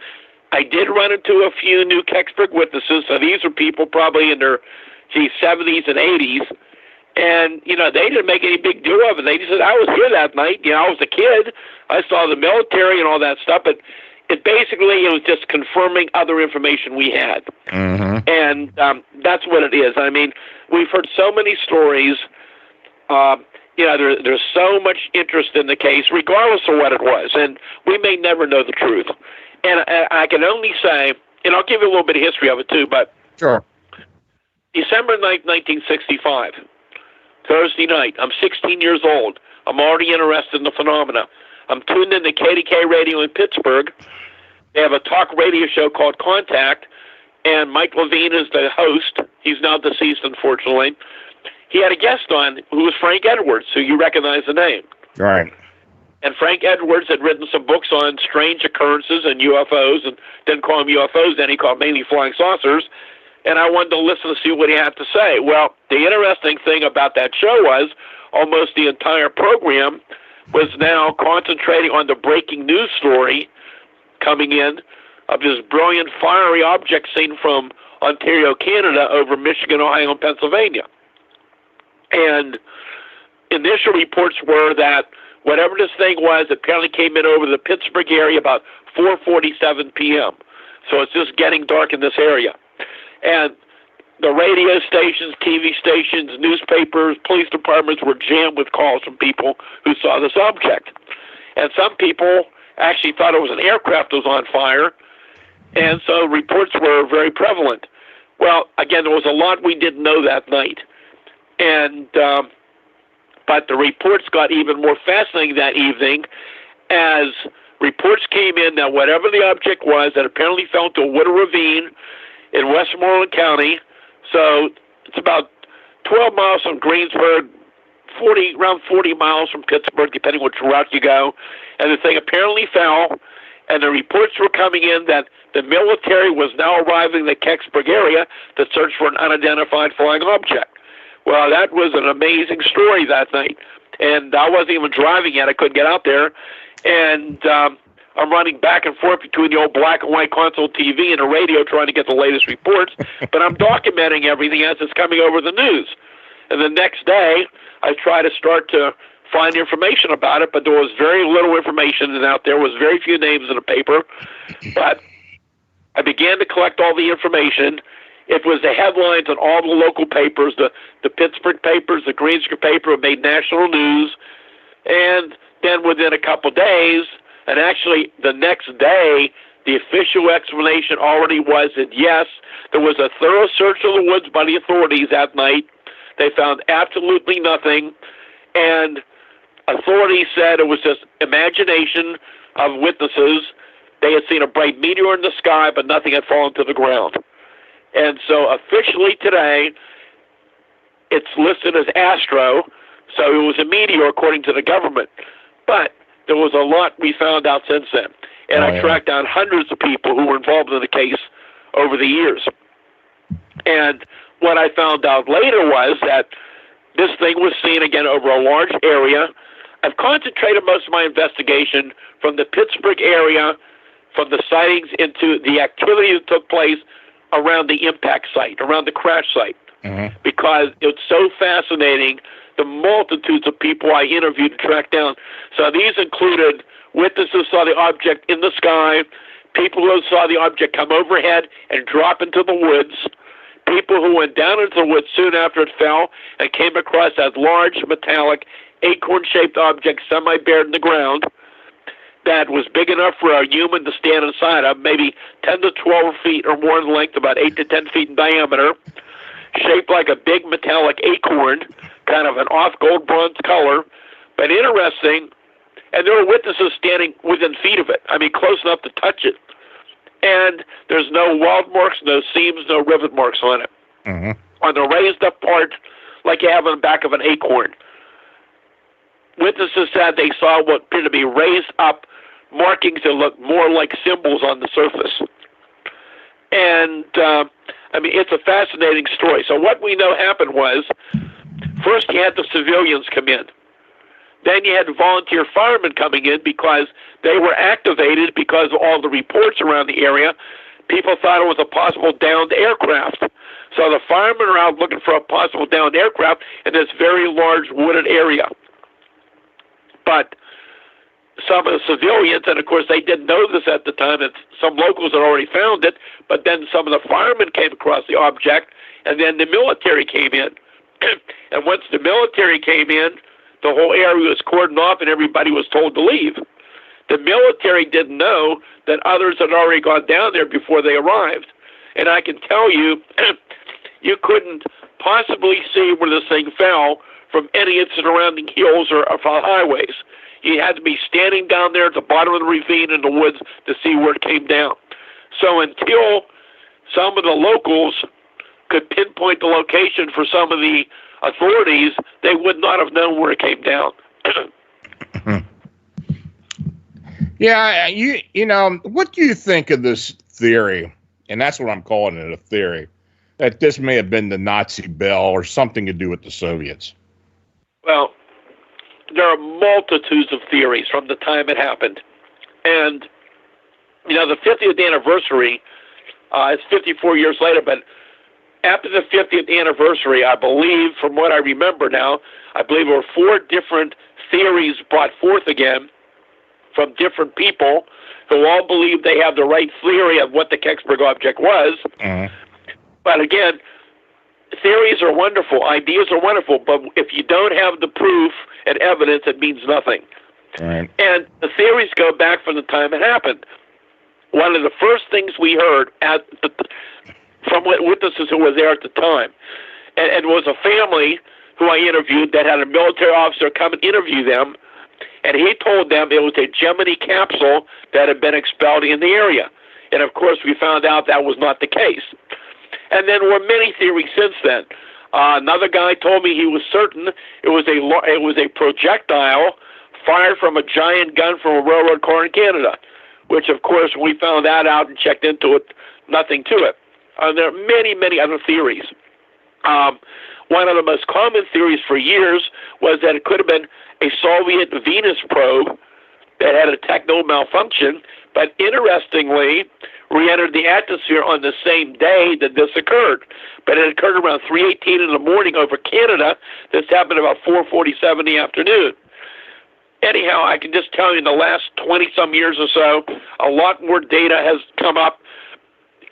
I did run into a few new Kecksburg witnesses, so these are people probably in their 70s and 80s, and, they didn't make any big deal of it. They just said, I was here that night, I was a kid, I saw the military and all that stuff, but it was just confirming other information we had. Mm-hmm. And that's what it is. We've heard so many stories. There's so much interest in the case, regardless of what it was, and we may never know the truth. And I can only say, and I'll give you a little bit of history of it too, but sure. December 9th, 1965, Thursday night, I'm 16 years old. I'm already interested in the phenomena. I'm tuned in to KDK Radio in Pittsburgh. They have a talk radio show called Contact, and Mike Levine is the host. He's now deceased, unfortunately. He had a guest on who was Frank Edwards, who you recognize the name. Right. And Frank Edwards had written some books on strange occurrences and UFOs, and didn't call them UFOs then, he called them mainly flying saucers. And I wanted to listen to see what he had to say. Well, the interesting thing about that show was almost the entire program was now concentrating on the breaking news story coming in of this brilliant fiery object seen from Ontario, Canada, over Michigan, Ohio, and Pennsylvania. And initial reports were that whatever this thing was, it apparently came in over the Pittsburgh area about 4:47 p.m. So it's just getting dark in this area. And the radio stations, TV stations, newspapers, police departments were jammed with calls from people who saw this object. And some people actually thought it was an aircraft that was on fire, and so reports were very prevalent. Well, again, there was a lot we didn't know that night. And but the reports got even more fascinating that evening as reports came in that whatever the object was, that apparently fell into a wooded ravine in Westmoreland County. So it's about 12 miles from Greensburg, around 40 miles from Pittsburgh, depending which route you go. And the thing apparently fell, and the reports were coming in that the military was now arriving in the Kecksburg area to search for an unidentified flying object. Well, that was an amazing story that night. And I wasn't even driving yet. I couldn't get out there. And I'm running back and forth between the old black and white console TV and the radio trying to get the latest reports. But I'm documenting everything as it's coming over the news. And the next day, I try to start to find information about it, but there was very little information out there. There was very few names in the paper. But I began to collect all the information. It was the headlines on all the local papers, the Pittsburgh papers, the Greensburg paper. It made national news. And then within a couple days, and actually the next day, the official explanation already was that, yes, there was a thorough search of the woods by the authorities that night. They found absolutely nothing. And authorities said it was just imagination of witnesses. They had seen a bright meteor in the sky, but nothing had fallen to the ground. And so officially today, it's listed as astro, so it was a meteor according to the government. But there was a lot we found out since then. And I tracked down hundreds of people who were involved in the case over the years. And what I found out later was that this thing was seen again over a large area. I've concentrated most of my investigation from the Pittsburgh area, from the sightings into the activity that took place around the impact site, around the crash site, because it's so fascinating, the multitudes of people I interviewed and tracked down. So these included witnesses who saw the object in the sky, people who saw the object come overhead and drop into the woods, people who went down into the woods soon after it fell and came across that large metallic acorn-shaped object semi-buried in the ground that was big enough for a human to stand inside of, maybe 10 to 12 feet or more in length, about 8 to 10 feet in diameter, shaped like a big metallic acorn, kind of an off gold bronze color, but interesting. And there were witnesses standing within feet of it, I mean close enough to touch it. And there's no weld marks, no seams, no rivet marks on it. On the raised up part, like you have on the back of an acorn. Witnesses said they saw what appeared to be raised up markings that look more like symbols on the surface. And, I mean, it's a fascinating story. So what we know happened was, first you had the civilians come in. Then you had volunteer firemen coming in because they were activated because of all the reports around the area. People thought it was a possible downed aircraft. So the firemen are out looking for a possible downed aircraft in this very large wooded area. But some of the civilians, and of course they didn't know this at the time, that some locals had already found it, but then some of the firemen came across the object, and then the military came in. And once the military came in, the whole area was cordoned off and everybody was told to leave. The military didn't know that others had already gone down there before they arrived. And I can tell you, you couldn't possibly see where this thing fell from any of the surrounding hills or highways. You had to be standing down there at the bottom of the ravine in the woods to see where it came down. So until some of the locals could pinpoint the location for some of the authorities, they would not have known where it came down. Yeah, you know, what do you think of this theory? And that's what I'm calling it, a theory, that this may have been the Nazi bell or something to do with the Soviets. Well, there are multitudes of theories from the time it happened. And, you know, the 50th anniversary It's 54 years later, but after the 50th anniversary, I believe, from what I remember now, I believe there were 4 different theories brought forth again from different people who all believe they have the right theory of what the Kecksburg object was. But again, theories are wonderful, ideas are wonderful, but if you don't have the proof and evidence, it means nothing. Right. And the theories go back from the time it happened. One of the first things we heard from witnesses who were there at the time, and was a family who I interviewed that had a military officer come and interview them, and he told them it was a Gemini capsule that had been expelled in the area. And of course, we found out that was not the case. And then there were many theories since then. Another guy told me he was certain it was a projectile fired from a giant gun from a railroad car in Canada, which of course we found that out and checked into it, nothing to it. There are many, many other theories. One of the most common theories for years was that it could have been a Soviet Venus probe that had a techno malfunction, but interestingly re-entered the atmosphere on the same day that this occurred. But it occurred around 3:18 in the morning over Canada. This happened about 4:47 in the afternoon. Anyhow, I can just tell you in the last 20-some years or so, a lot more data has come up,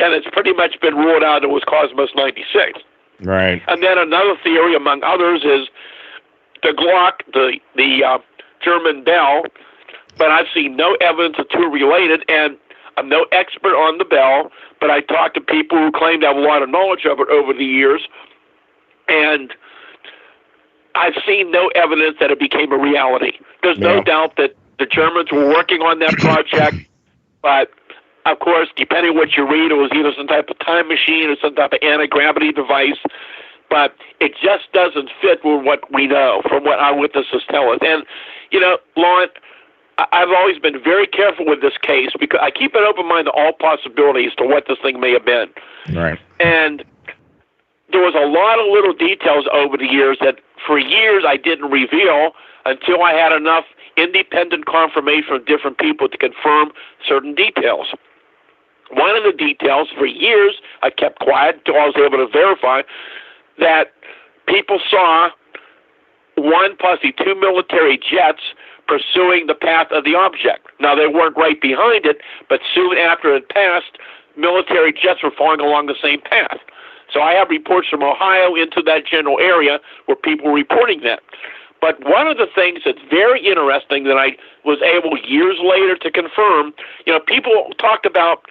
and it's pretty much been ruled out it was Cosmos 96. Right. And then another theory, among others, is the Glock, the German bell, but I've seen no evidence the two are related, and I'm no expert on the bell, but I talked to people who claim to have a lot of knowledge of it over the years, and I've seen no evidence that it became a reality. There's no doubt that the Germans were working on that project, but of course, depending on what you read, it was either some type of time machine or some type of anti-gravity device, but it just doesn't fit with what we know from what our witnesses tell us. And, you know, Lon, I've always been very careful with this case because I keep an open mind to all possibilities to what this thing may have been. Right. And there was a lot of little details over the years that for years I didn't reveal until I had enough independent confirmation from different people to confirm certain details. One of the details, for years, I kept quiet until I was able to verify that people saw one, possibly 2 military jets pursuing the path of the object. Now, they weren't right behind it, but soon after it passed, military jets were flying along the same path. So I have reports from Ohio into that general area where people were reporting that. But one of the things that's very interesting that I was able years later to confirm, you know, people talked about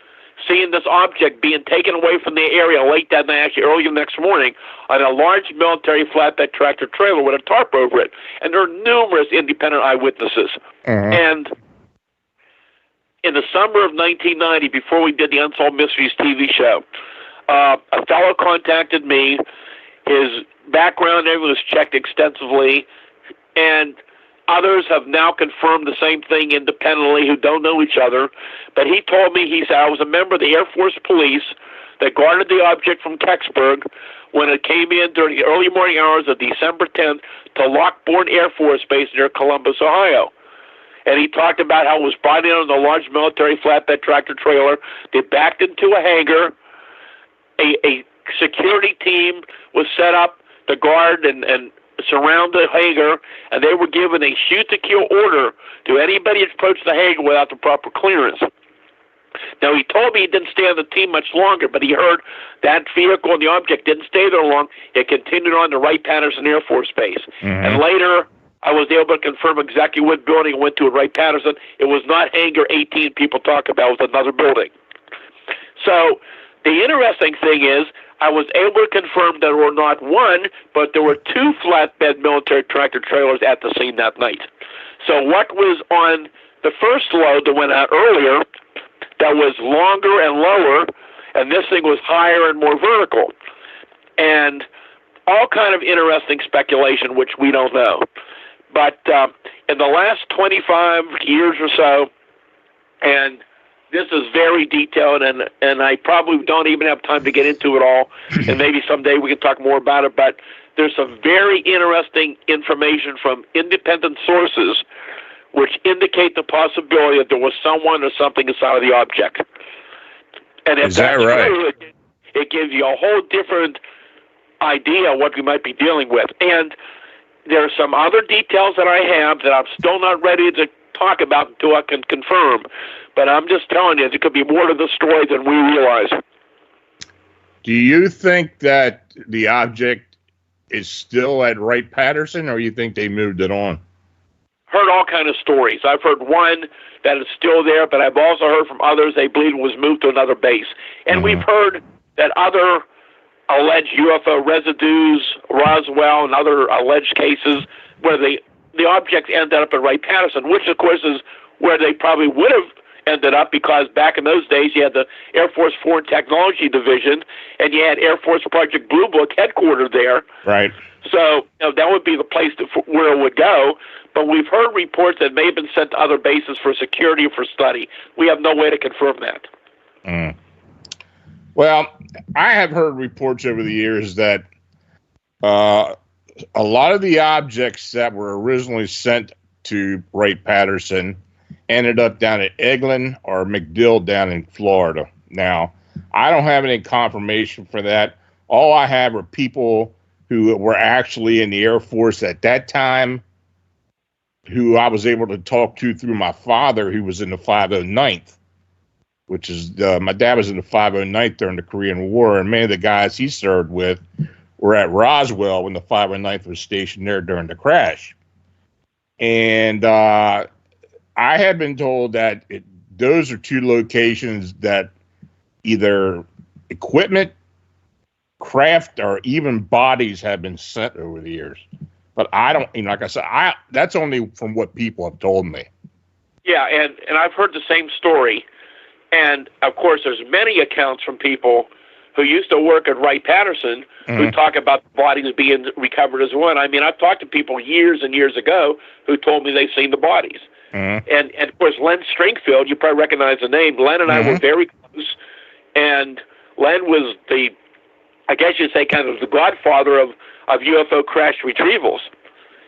seeing this object being taken away from the area late that night, actually early the next morning, on a large military flatbed tractor trailer with a tarp over it. And there are numerous independent eyewitnesses. And in the summer of 1990, before we did the Unsolved Mysteries TV show, a fellow contacted me. His background, everything was checked extensively, and others have now confirmed the same thing independently who don't know each other. But he told me, he said, I was a member of the Air Force Police that guarded the object from Kecksburg when it came in during the early morning hours of December 10th to Lockbourne Air Force Base near Columbus, Ohio. And he talked about how it was brought in on a large military flatbed tractor trailer. They backed into a hangar. A security team was set up to guard and surround the hangar, and they were given a shoot-to-kill order to anybody who approached the hangar without the proper clearance. Now, he told me he didn't stay on the team much longer, but he heard that vehicle and the object didn't stay there long. It continued on to Wright-Patterson Air Force Base. And later, I was able to confirm exactly what building it went to at Wright-Patterson. It was not Hangar 18 people talk about. It was another building. So the interesting thing is, I was able to confirm there were not one, but there were 2 flatbed military tractor trailers at the scene that night. So what was on the first load that went out earlier that was longer and lower, and this thing was higher and more vertical. And all kind of interesting speculation, which we don't know. But in the last 25 years or so, and this is very detailed, and I probably don't even have time to get into it all, and maybe someday we can talk more about it, but there's some very interesting information from independent sources which indicate the possibility that there was someone or something inside of the object. And if Is that that's right? true, it gives you a whole different idea of what we might be dealing with. And there are some other details that I have that I'm still not ready to talk about until I can confirm. But I'm just telling you, there could be more to the story than we realize. Do you think that the object is still at Wright-Patterson, or you think they moved it on? Heard all kind of stories. I've heard one that is still there, but I've also heard from others they believe it was moved to another base. And we've heard that other alleged UFO residues, Roswell, and other alleged cases where the objects ended up at Wright-Patterson, which of course is where they probably would have ended up, because back in those days you had the Air Force Foreign Technology Division and you had Air Force Project Blue Book headquartered there. Right. So that would be the place where it would go. But we've heard reports that may have been sent to other bases for security or for study. We have no way to confirm that. Well, I have heard reports over the years that a lot of the objects that were originally sent to Wright-Patterson ended up down at Eglin or MacDill down in Florida. Now, I don't have any confirmation for that. All I have are people who were actually in the Air Force at that time, who I was able to talk to through my father, who was in the 509th, which is, my dad was in the 509th during the Korean War, and many of the guys he served with were at Roswell when the 509th was stationed there during the crash. And I have been told that those are two locations that either equipment, craft, or even bodies have been sent over the years. But I don't, like I said, that's only from what people have told me. Yeah, and I've heard the same story. And, of course, there's many accounts from people who used to work at Wright-Patterson who talk about the bodies being recovered as one. I mean, I've talked to people years and years ago who told me they've seen the bodies. And, of course, Len Stringfield, you probably recognize the name. Len and I were very close. And Len was I guess you'd say, kind of the godfather of UFO crash retrievals.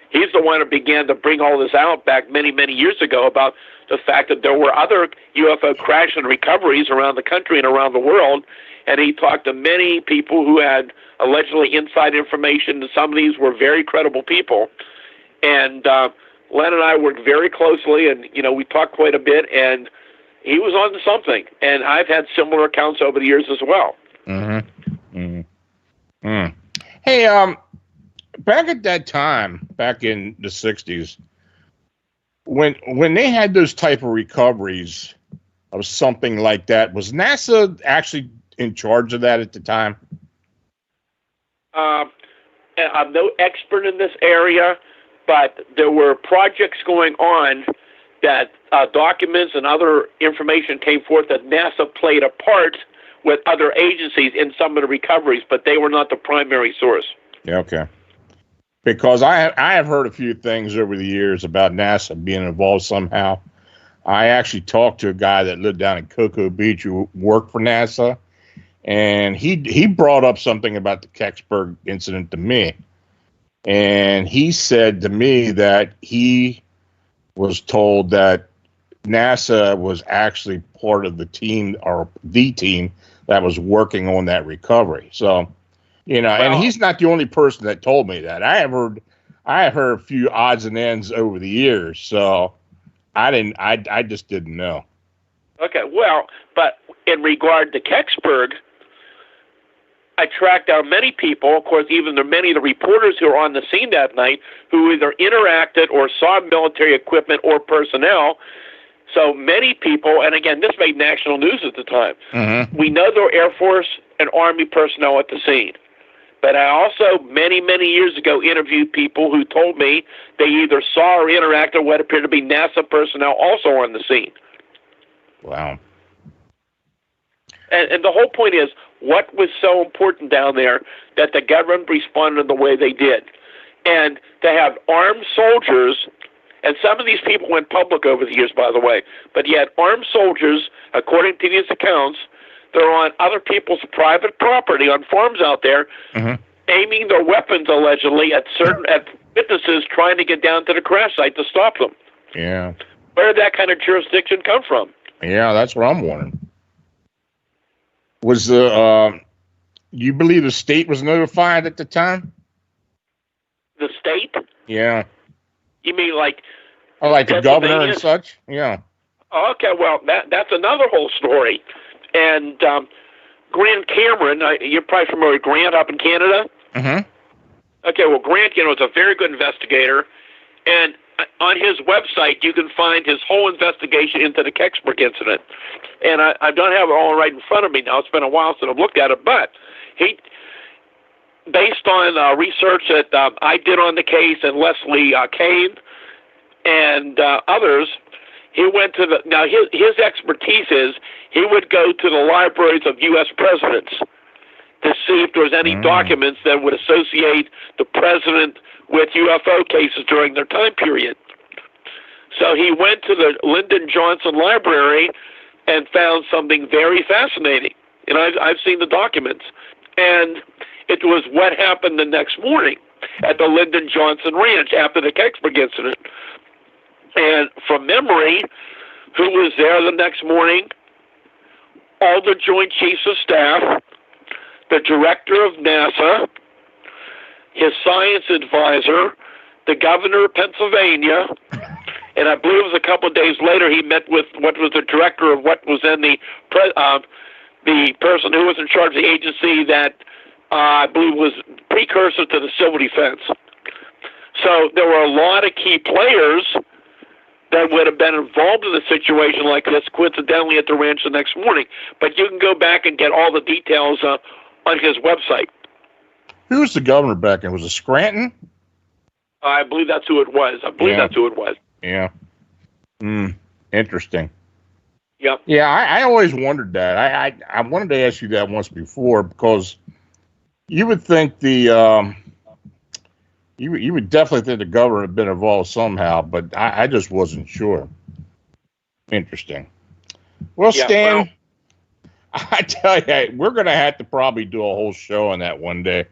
He's the one who began to bring all this out back many, many years ago about the fact that there were other UFO crash and recoveries around the country and around the world. And he talked to many people who had allegedly inside information, and some of these were very credible people. And Len and I worked very closely, and, we talked quite a bit, and he was on to something. And I've had similar accounts over the years as well. Hey, back at that time, back in the 60s, when they had those type of recoveries of something like that, was NASA actually in charge of that at the time? I'm no expert in this area, but there were projects going on that documents and other information came forth that NASA played a part with other agencies in some of the recoveries, but they were not the primary source. Yeah, okay. Because I have heard a few things over the years about NASA being involved somehow. I actually talked to a guy that lived down in Cocoa Beach who worked for NASA, and he brought up something about the Kecksburg incident to me. And he said to me that he was told that NASA was actually part of the team, or the team, that was working on that recovery. So, and he's not the only person that told me that. I have heard a few odds and ends over the years, so I just didn't know. Okay, well, but in regard to Kecksburg, I tracked down many people, of course, even many of the reporters who were on the scene that night, who either interacted or saw military equipment or personnel. So many people, and again, this made national news at the time. We know there were Air Force and Army personnel at the scene. But I also, many, many years ago, interviewed people who told me they either saw or interacted with what appeared to be NASA personnel also on the scene. Wow. And the whole point is, what was so important down there that the government responded the way they did? And to have armed soldiers, and some of these people went public over the years, by the way, but you had armed soldiers, according to these accounts, they're on other people's private property on farms out there, aiming their weapons allegedly at witnesses trying to get down to the crash site to stop them. Yeah. Where did that kind of jurisdiction come from? Yeah, that's what I'm wondering. Was you believe the state was notified at the time? The state? Yeah. You mean like? Oh, like the governor and such? Yeah. Okay, well, that's another whole story. And Grant Cameron, you're probably familiar with Grant up in Canada? Mm-hmm. Okay, well, Grant, is a very good investigator. And on his website, you can find his whole investigation into the Kecksburg incident. And I don't have it all right in front of me now. It's been a while since I've looked at it. But he, based on research that I did on the case and Leslie Kane and others, he went to now his expertise is he would go to the libraries of U.S. presidents to see if there was any documents that would associate the president with UFO cases during their time period. So he went to the Lyndon Johnson Library and found something very fascinating. And I've seen the documents. And it was what happened the next morning at the Lyndon Johnson Ranch after the Kecksburg incident. And from memory, who was there the next morning? All the Joint Chiefs of Staff, the director of NASA, his science advisor, the governor of Pennsylvania, and I believe it was a couple of days later he met with what was the director of what was then the person who was in charge of the agency that I believe was precursor to the civil defense. So there were a lot of key players that would have been involved in a situation like this, coincidentally at the ranch the next morning. But you can go back and get all the details on his website. Who was the governor back then? Was it Scranton? I believe that's who it was. Yeah. Interesting. Yep. Yeah, I always wondered that. I wanted to ask you that once before because you would think the you would definitely think the governor had been involved somehow, but I just wasn't sure. Interesting. Well, yeah, Stan, I tell you, we're going to have to probably do a whole show on that one day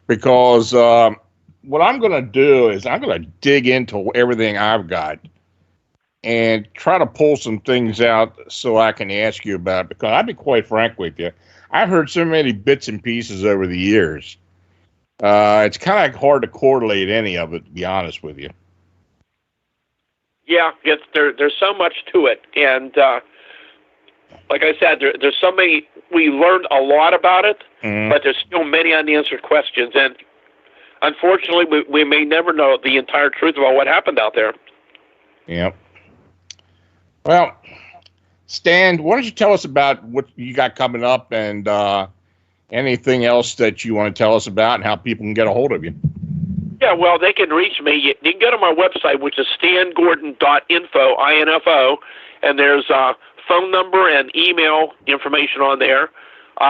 because what I'm going to do is I'm going to dig into everything I've got and try to pull some things out so I can ask you about it because I'll be quite frank with you. I've heard so many bits and pieces over the years. It's kind of hard to correlate any of it, to be honest with you. Yeah, there's so much to it. And like I said, there's so many, we learned a lot about it, but there's still many unanswered questions. And unfortunately, we may never know the entire truth about what happened out there. Yep. Well, Stan, why don't you tell us about what you got coming up and anything else that you want to tell us about and how people can get a hold of you? Yeah, well, they can reach me. You can go to my website, which is stangordon.info, I-N-F-O, and there's phone number and email information on there.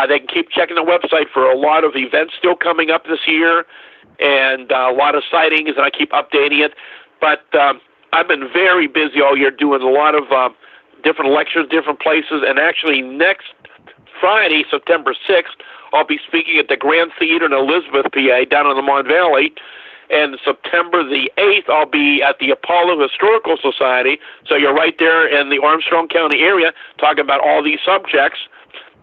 They can keep checking the website for a lot of events still coming up this year and a lot of sightings, and I keep updating it. But I've been very busy all year doing a lot of different lectures, different places, and actually next Friday, September 6th, I'll be speaking at the Grand Theater in Elizabeth, PA, down in the Mon Valley. And September the 8th, I'll be at the Apollo Historical Society. So you're right there in the Armstrong County area talking about all these subjects.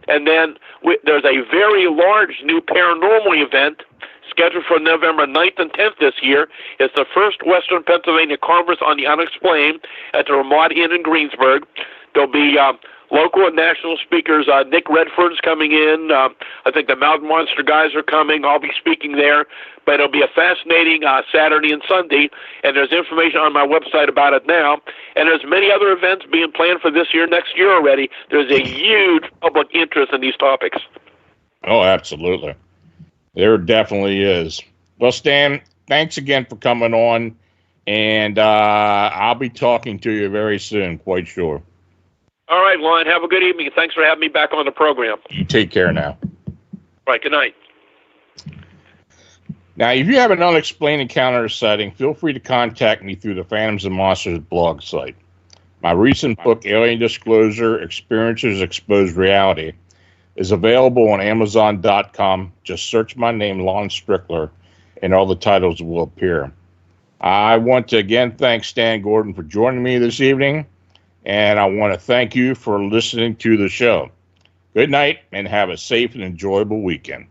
And then there's a very large new paranormal event scheduled for November 9th and 10th this year. It's the first Western Pennsylvania Conference on the Unexplained at the Ramada Inn in Greensburg. There'll be local and national speakers. Nick Redford's coming in. I think the Mountain Monster guys are coming. I'll be speaking there. But it'll be a fascinating Saturday and Sunday, and there's information on my website about it now. And there's many other events being planned for this year, next year already. There's a huge public interest in these topics. Oh, absolutely. There definitely is. Well, Stan, thanks again for coming on, and I'll be talking to you very soon, quite sure. All right, Lon, have a good evening. Thanks for having me back on the program. You take care now. All right, good night. Now, if you have an unexplained encounter or sighting, feel free to contact me through the Phantoms and Monsters blog site. My recent book, Alien Disclosure, Experiences Exposed Reality, is available on Amazon.com. Just search my name, Lon Strickler, and all the titles will appear. I want to again thank Stan Gordon for joining me this evening, and I want to thank you for listening to the show. Good night, and have a safe and enjoyable weekend.